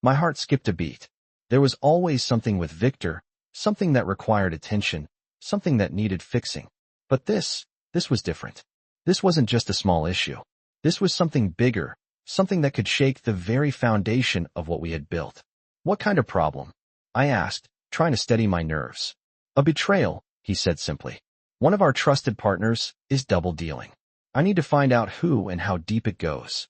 My heart skipped a beat. There was always something with Victor, something that required attention, something that needed fixing. But this was different. This wasn't just a small issue. This was something bigger, something that could shake the very foundation of what we had built. "What kind of problem?" I asked, trying to steady my nerves. "A betrayal," he said simply. "One of our trusted partners is double-dealing. I need to find out who and how deep it goes."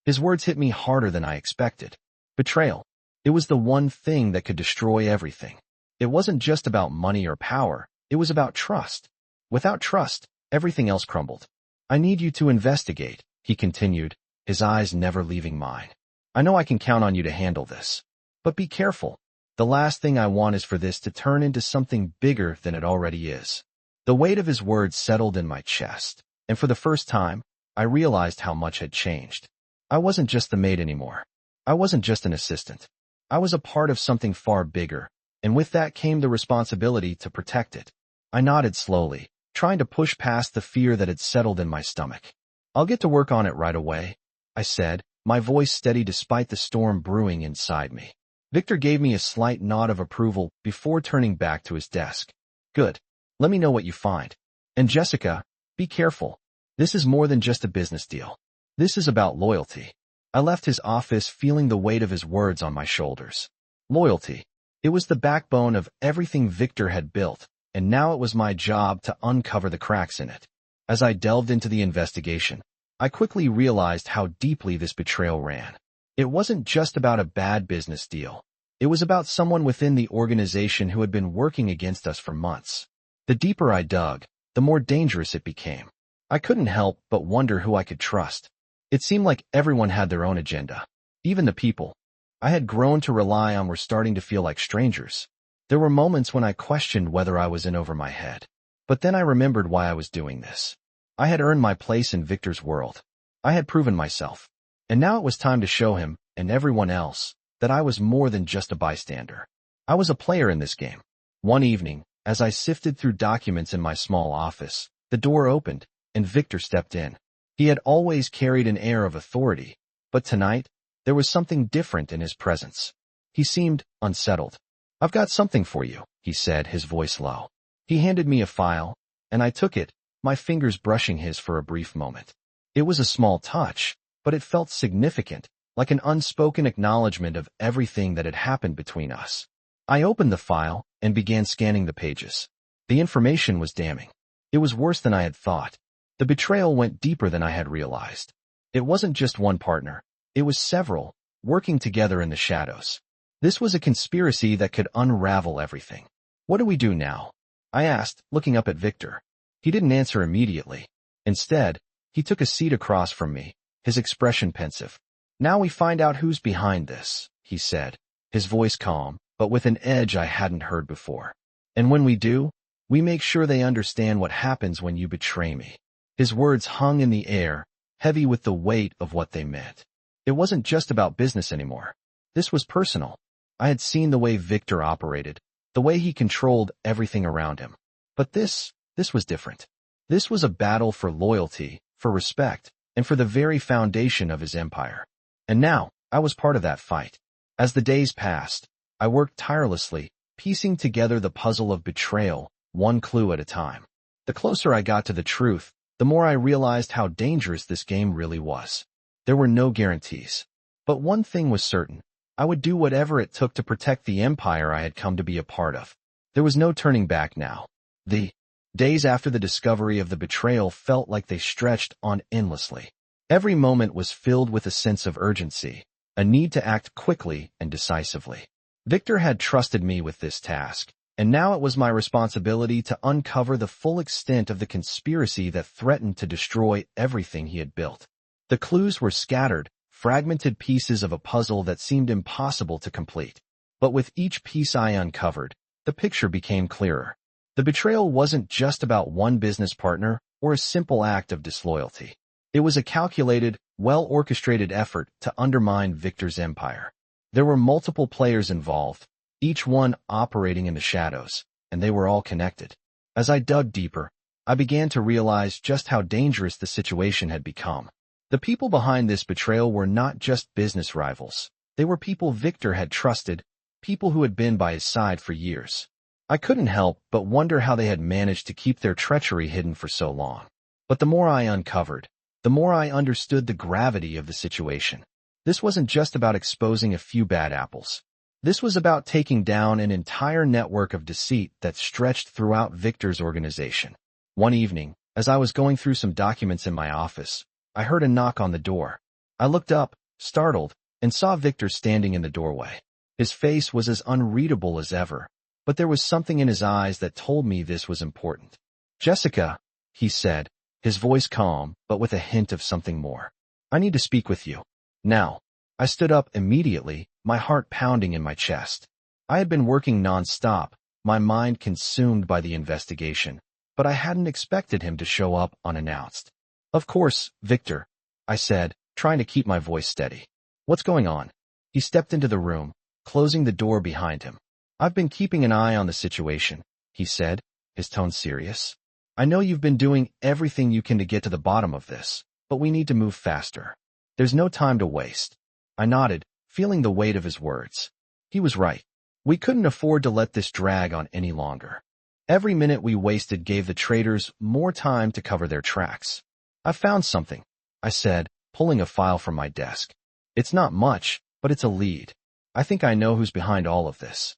His words hit me harder than I expected. Betrayal. It was the one thing that could destroy everything. It wasn't just about money or power. It was about trust. Without trust, everything else crumbled. "I need you to investigate," he continued, his eyes never leaving mine. "I know I can count on you to handle this. But be careful. The last thing I want is for this to turn into something bigger than it already is." The weight of his words settled in my chest, and for the first time, I realized how much had changed. I wasn't just the maid anymore. I wasn't just an assistant. I was a part of something far bigger, and with that came the responsibility to protect it. I nodded slowly, trying to push past the fear that had settled in my stomach. "I'll get to work on it right away," I said, my voice steady despite the storm brewing inside me. Victor gave me a slight nod of approval before turning back to his desk. "Good. Let me know what you find. And Jessica, be careful. This is more than just a business deal. This is about loyalty." I left his office feeling the weight of his words on my shoulders. Loyalty. It was the backbone of everything Victor had built, and now it was my job to uncover the cracks in it. As I delved into the investigation, I quickly realized how deeply this betrayal ran. It wasn't just about a bad business deal. It was about someone within the organization who had been working against us for months. The deeper I dug, the more dangerous it became. I couldn't help but wonder who I could trust. It seemed like everyone had their own agenda. Even the people I had grown to rely on were starting to feel like strangers. There were moments when I questioned whether I was in over my head. But then I remembered why I was doing this. I had earned my place in Victor's world. I had proven myself. And now it was time to show him, and everyone else, that I was more than just a bystander. I was a player in this game. One evening, as I sifted through documents in my small office, the door opened, and Victor stepped in. He had always carried an air of authority, but tonight, there was something different in his presence. He seemed unsettled. "I've got something for you," he said, his voice low. He handed me a file, and I took it, my fingers brushing his for a brief moment. It was a small touch, but it felt significant, like an unspoken acknowledgement of everything that had happened between us. I opened the file and began scanning the pages. The information was damning. It was worse than I had thought. The betrayal went deeper than I had realized. It wasn't just one partner. It was several, working together in the shadows. This was a conspiracy that could unravel everything. "What do we do now?" I asked, looking up at Victor. He didn't answer immediately. Instead, he took a seat across from me, his expression pensive. "Now we find out who's behind this," he said, his voice calm, but with an edge I hadn't heard before. "And when we do, we make sure they understand what happens when you betray me." His words hung in the air, heavy with the weight of what they meant. It wasn't just about business anymore. This was personal. I had seen the way Victor operated, the way he controlled everything around him. But this was different. This was a battle for loyalty, for respect, and for the very foundation of his empire. And now, I was part of that fight. As the days passed, I worked tirelessly, piecing together the puzzle of betrayal, one clue at a time. The closer I got to the truth, the more I realized how dangerous this game really was. There were no guarantees. But one thing was certain. I would do whatever it took to protect the empire I had come to be a part of. There was no turning back now. The days after the discovery of the betrayal felt like they stretched on endlessly. Every moment was filled with a sense of urgency, a need to act quickly and decisively. Victor had trusted me with this task, and now it was my responsibility to uncover the full extent of the conspiracy that threatened to destroy everything he had built. The clues were scattered, fragmented pieces of a puzzle that seemed impossible to complete. But with each piece I uncovered, the picture became clearer. The betrayal wasn't just about one business partner or a simple act of disloyalty. It was a calculated, well-orchestrated effort to undermine Victor's empire. There were multiple players involved, each one operating in the shadows, and they were all connected. As I dug deeper, I began to realize just how dangerous the situation had become. The people behind this betrayal were not just business rivals. They were people Victor had trusted, people who had been by his side for years. I couldn't help but wonder how they had managed to keep their treachery hidden for so long. But the more I uncovered, the more I understood the gravity of the situation. This wasn't just about exposing a few bad apples. This was about taking down an entire network of deceit that stretched throughout Victor's organization. One evening, as I was going through some documents in my office, I heard a knock on the door. I looked up, startled, and saw Victor standing in the doorway. His face was as unreadable as ever, but there was something in his eyes that told me this was important. "Jessica," he said, his voice calm, but with a hint of something more. "I need to speak with you. Now." I stood up immediately, my heart pounding in my chest. I had been working non-stop, my mind consumed by the investigation, but I hadn't expected him to show up unannounced. "Of course, Victor," I said, trying to keep my voice steady. "What's going on?" He stepped into the room, closing the door behind him. "I've been keeping an eye on the situation," he said, his tone serious. "I know you've been doing everything you can to get to the bottom of this, but we need to move faster. There's no time to waste." I nodded, feeling the weight of his words. He was right. We couldn't afford to let this drag on any longer. Every minute we wasted gave the traitors more time to cover their tracks. "I found something," I said, pulling a file from my desk. "It's not much, but it's a lead. I think I know who's behind all of this."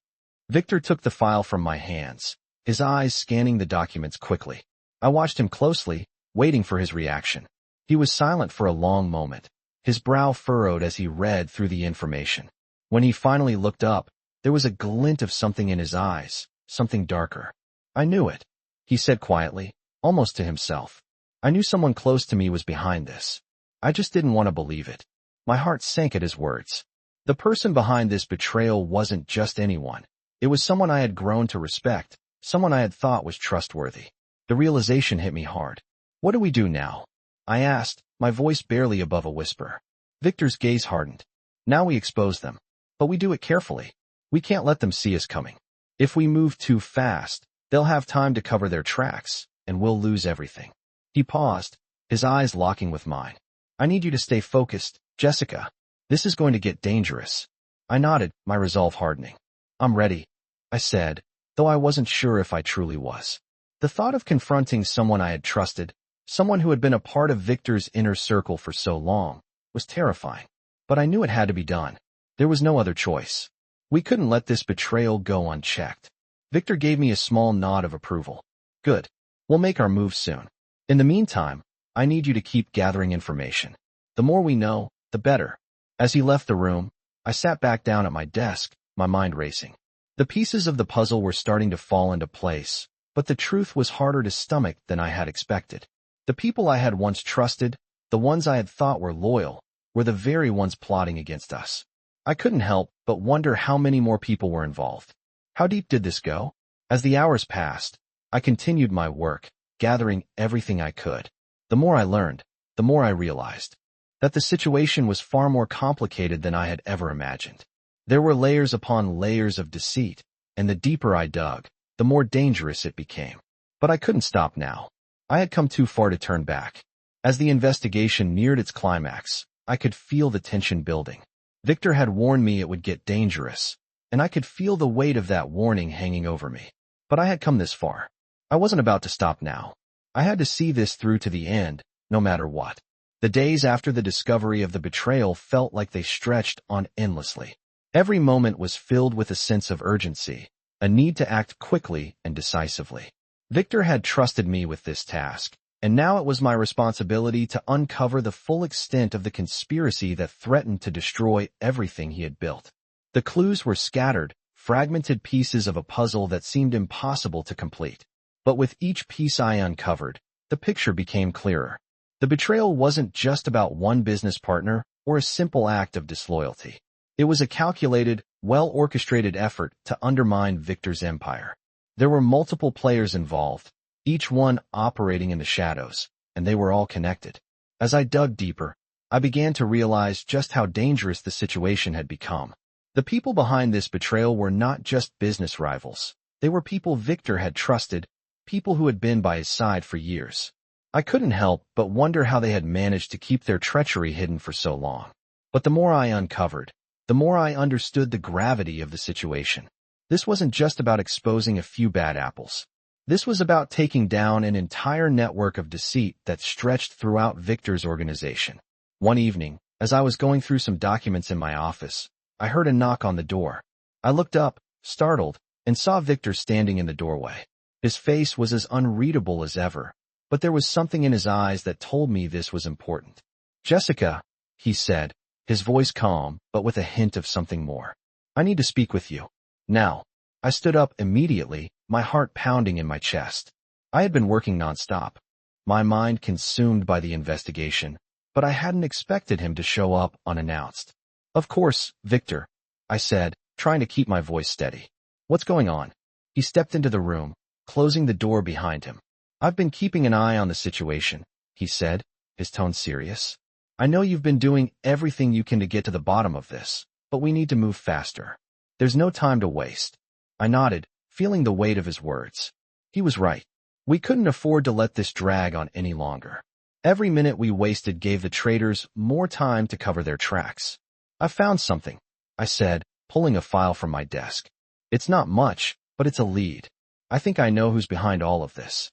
Victor took the file from my hands, his eyes scanning the documents quickly. I watched him closely, waiting for his reaction. He was silent for a long moment, his brow furrowed as he read through the information. When he finally looked up, there was a glint of something in his eyes, something darker. "I knew it," he said quietly, almost to himself. "I knew someone close to me was behind this. I just didn't want to believe it." My heart sank at his words. The person behind this betrayal wasn't just anyone. It was someone I had grown to respect, someone I had thought was trustworthy. The realization hit me hard. "What do we do now?" I asked, my voice barely above a whisper. Victor's gaze hardened. "Now we expose them. But we do it carefully. We can't let them see us coming. If we move too fast, they'll have time to cover their tracks, and we'll lose everything." He paused, his eyes locking with mine. "I need you to stay focused, Jessica. This is going to get dangerous." I nodded, my resolve hardening. "I'm ready," I said, though I wasn't sure if I truly was. The thought of confronting someone I had trusted, someone who had been a part of Victor's inner circle for so long, was terrifying. But I knew it had to be done. There was no other choice. We couldn't let this betrayal go unchecked. Victor gave me a small nod of approval. "Good. We'll make our move soon. In the meantime, I need you to keep gathering information. The more we know, the better." As he left the room, I sat back down at my desk, my mind racing. The pieces of the puzzle were starting to fall into place, but the truth was harder to stomach than I had expected. The people I had once trusted, the ones I had thought were loyal, were the very ones plotting against us. I couldn't help but wonder how many more people were involved. How deep did this go? As the hours passed, I continued my work, gathering everything I could. The more I learned, the more I realized that the situation was far more complicated than I had ever imagined. There were layers upon layers of deceit, and the deeper I dug, the more dangerous it became. But I couldn't stop now. I had come too far to turn back. As the investigation neared its climax, I could feel the tension building. Victor had warned me it would get dangerous, and I could feel the weight of that warning hanging over me. But I had come this far. I wasn't about to stop now. I had to see this through to the end, no matter what. The days after the discovery of the betrayal felt like they stretched on endlessly. Every moment was filled with a sense of urgency, a need to act quickly and decisively. Victor had trusted me with this task, and now it was my responsibility to uncover the full extent of the conspiracy that threatened to destroy everything he had built. The clues were scattered, fragmented pieces of a puzzle that seemed impossible to complete. But with each piece I uncovered, the picture became clearer. The betrayal wasn't just about one business partner or a simple act of disloyalty. It was a calculated, well-orchestrated effort to undermine Victor's empire. There were multiple players involved, each one operating in the shadows, and they were all connected. As I dug deeper, I began to realize just how dangerous the situation had become. The people behind this betrayal were not just business rivals. They were people Victor had trusted, people who had been by his side for years. I couldn't help but wonder how they had managed to keep their treachery hidden for so long. But the more I uncovered, the more I understood the gravity of the situation. This wasn't just about exposing a few bad apples. This was about taking down an entire network of deceit that stretched throughout Victor's organization. One evening, as I was going through some documents in my office, I heard a knock on the door. I looked up, startled, and saw Victor standing in the doorway. His face was as unreadable as ever, but there was something in his eyes that told me this was important. "Jessica," he said, his voice calm, but with a hint of something more. "I need to speak with you. Now." I stood up immediately, my heart pounding in my chest. I had been working nonstop, my mind consumed by the investigation, but I hadn't expected him to show up unannounced. "Of course, Victor," I said, trying to keep my voice steady. "What's going on?" He stepped into the room, closing the door behind him. "I've been keeping an eye on the situation," he said, his tone serious. "I know you've been doing everything you can to get to the bottom of this, but we need to move faster. There's no time to waste." I nodded, feeling the weight of his words. He was right. We couldn't afford to let this drag on any longer. Every minute we wasted gave the traitors more time to cover their tracks. "I found something," I said, pulling a file from my desk. "It's not much, but it's a lead. I think I know who's behind all of this."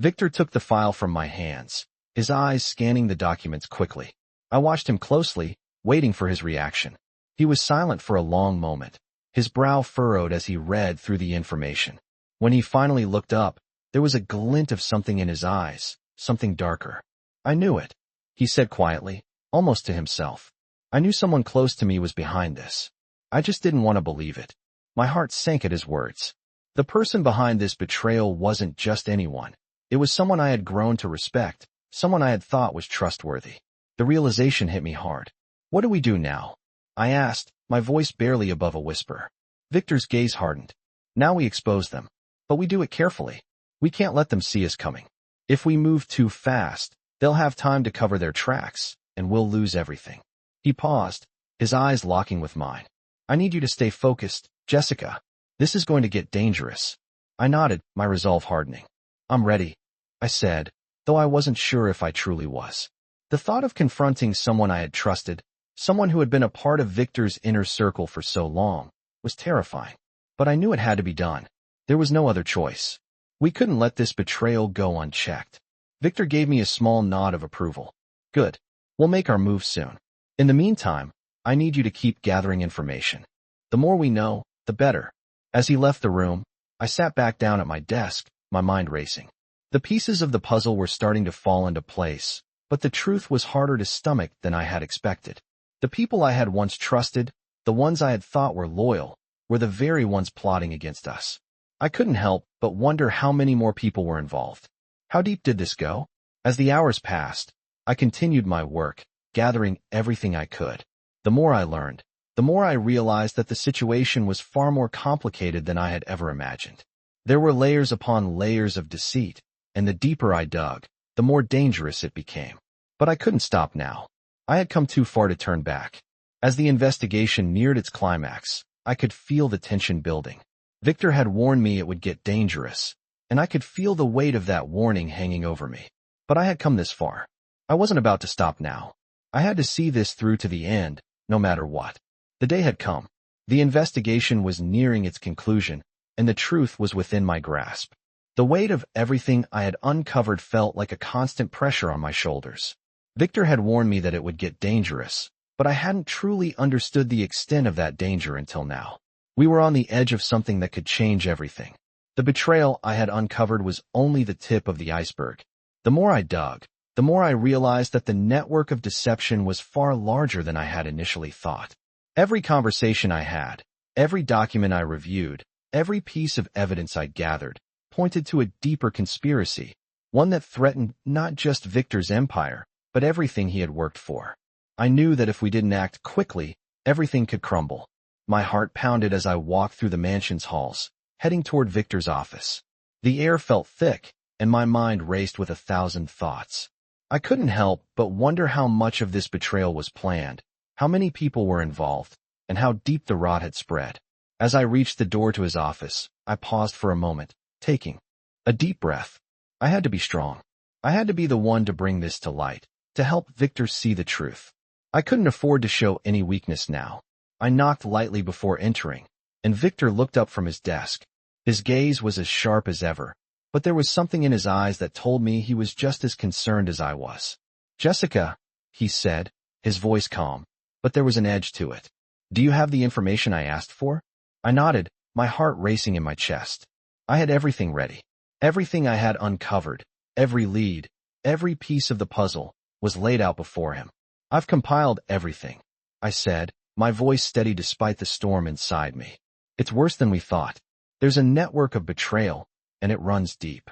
Victor took the file from my hands, his eyes scanning the documents quickly. I watched him closely, waiting for his reaction. He was silent for a long moment, his brow furrowed as he read through the information. When he finally looked up, there was a glint of something in his eyes, something darker. "I knew it," he said quietly, almost to himself. "I knew someone close to me was behind this. I just didn't want to believe it." My heart sank at his words. The person behind this betrayal wasn't just anyone. It was someone I had grown to respect, someone I had thought was trustworthy. The realization hit me hard. "What do we do now?" I asked, my voice barely above a whisper. Victor's gaze hardened. "Now we expose them. But we do it carefully. We can't let them see us coming. If we move too fast, they'll have time to cover their tracks, and we'll lose everything." He paused, his eyes locking with mine. "I need you to stay focused, Jessica. This is going to get dangerous." I nodded, my resolve hardening. "I'm ready," I said, though I wasn't sure if I truly was. The thought of confronting someone I had trusted, someone who had been a part of Victor's inner circle for so long, was terrifying. But I knew it had to be done. There was no other choice. We couldn't let this betrayal go unchecked. Victor gave me a small nod of approval. "Good. We'll make our move soon. In the meantime, I need you to keep gathering information. The more we know, the better." As he left the room, I sat back down at my desk, my mind racing. The pieces of the puzzle were starting to fall into place, but the truth was harder to stomach than I had expected. The people I had once trusted, the ones I had thought were loyal, were the very ones plotting against us. I couldn't help but wonder how many more people were involved. How deep did this go? As the hours passed, I continued my work, gathering everything I could. The more I learned, the more I realized that the situation was far more complicated than I had ever imagined. There were layers upon layers of deceit, and the deeper I dug, the more dangerous it became. But I couldn't stop now. I had come too far to turn back. As the investigation neared its climax, I could feel the tension building. Victor had warned me it would get dangerous, and I could feel the weight of that warning hanging over me. But I had come this far. I wasn't about to stop now. I had to see this through to the end, no matter what. The day had come. The investigation was nearing its conclusion, and the truth was within my grasp. The weight of everything I had uncovered felt like a constant pressure on my shoulders. Victor had warned me that it would get dangerous, but I hadn't truly understood the extent of that danger until now. We were on the edge of something that could change everything. The betrayal I had uncovered was only the tip of the iceberg. The more I dug, the more I realized that the network of deception was far larger than I had initially thought. Every conversation I had, every document I reviewed, every piece of evidence I gathered, pointed to a deeper conspiracy, one that threatened not just Victor's empire, but everything he had worked for. I knew that if we didn't act quickly, everything could crumble. My heart pounded as I walked through the mansion's halls, heading toward Victor's office. The air felt thick, and my mind raced with 1,000 thoughts. I couldn't help but wonder how much of this betrayal was planned, how many people were involved, and how deep the rot had spread. As I reached the door to his office, I paused for a moment, taking a deep breath. I had to be strong. I had to be the one to bring this to light, to help Victor see the truth. I couldn't afford to show any weakness now. I knocked lightly before entering, and Victor looked up from his desk. His gaze was as sharp as ever, but there was something in his eyes that told me he was just as concerned as I was. "Jessica," he said, his voice calm, but there was an edge to it. "Do you have the information I asked for?" I nodded, my heart racing in my chest. I had everything ready. Everything I had uncovered, every lead, every piece of the puzzle, was laid out before him. "I've compiled everything," I said, my voice steady despite the storm inside me. "It's worse than we thought. There's a network of betrayal, and it runs deep."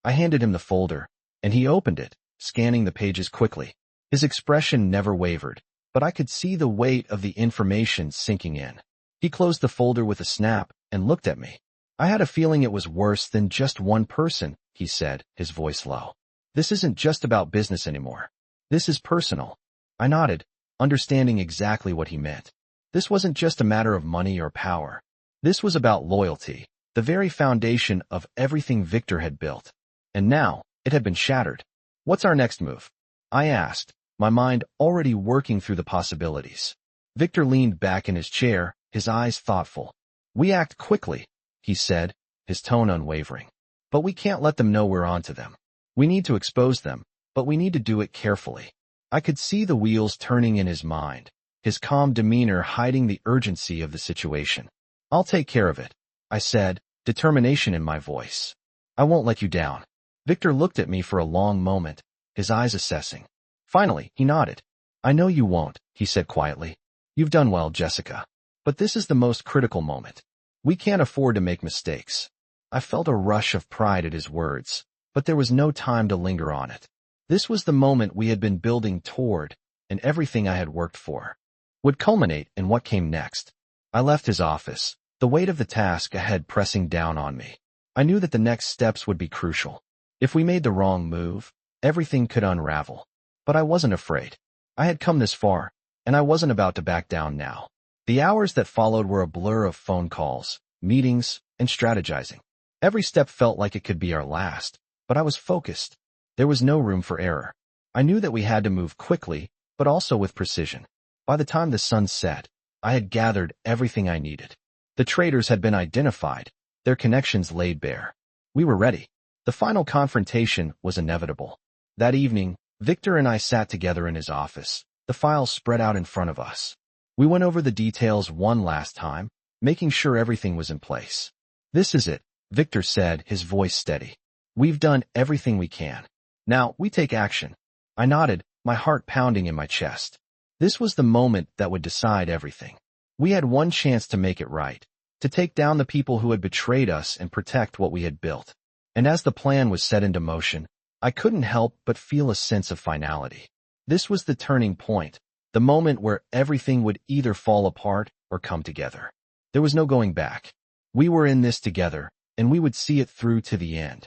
I handed him the folder, and he opened it, scanning the pages quickly. His expression never wavered, but I could see the weight of the information sinking in. He closed the folder with a snap and looked at me. "I had a feeling it was worse than just one person," he said, his voice low. "This isn't just about business anymore. This is personal." I nodded, understanding exactly what he meant. This wasn't just a matter of money or power. This was about loyalty, the very foundation of everything Victor had built. And now, it had been shattered. "What's our next move?" I asked, my mind already working through the possibilities. Victor leaned back in his chair, his eyes thoughtful. "We act quickly," he said, his tone unwavering. "But we can't let them know we're onto them. We need to expose them, but we need to do it carefully." I could see the wheels turning in his mind, his calm demeanor hiding the urgency of the situation. "I'll take care of it," I said, determination in my voice. "I won't let you down." Victor looked at me for a long moment, his eyes assessing. Finally, he nodded. "I know you won't," he said quietly. "You've done well, Jessica. But this is the most critical moment. We can't afford to make mistakes." I felt a rush of pride at his words, but there was no time to linger on it. This was the moment we had been building toward, and everything I had worked for would culminate in what came next. I left his office, the weight of the task ahead pressing down on me. I knew that the next steps would be crucial. If we made the wrong move, everything could unravel. But I wasn't afraid. I had come this far, and I wasn't about to back down now. The hours that followed were a blur of phone calls, meetings, and strategizing. Every step felt like it could be our last, but I was focused. There was no room for error. I knew that we had to move quickly, but also with precision. By the time the sun set, I had gathered everything I needed. The traitors had been identified, their connections laid bare. We were ready. The final confrontation was inevitable. That evening, Victor and I sat together in his office, the files spread out in front of us. We went over the details one last time, making sure everything was in place. "This is it," Victor said, his voice steady. "We've done everything we can. Now, we take action." I nodded, my heart pounding in my chest. This was the moment that would decide everything. We had one chance to make it right, to take down the people who had betrayed us and protect what we had built. And as the plan was set into motion, I couldn't help but feel a sense of finality. This was the turning point, the moment where everything would either fall apart or come together. There was no going back. We were in this together, and we would see it through to the end.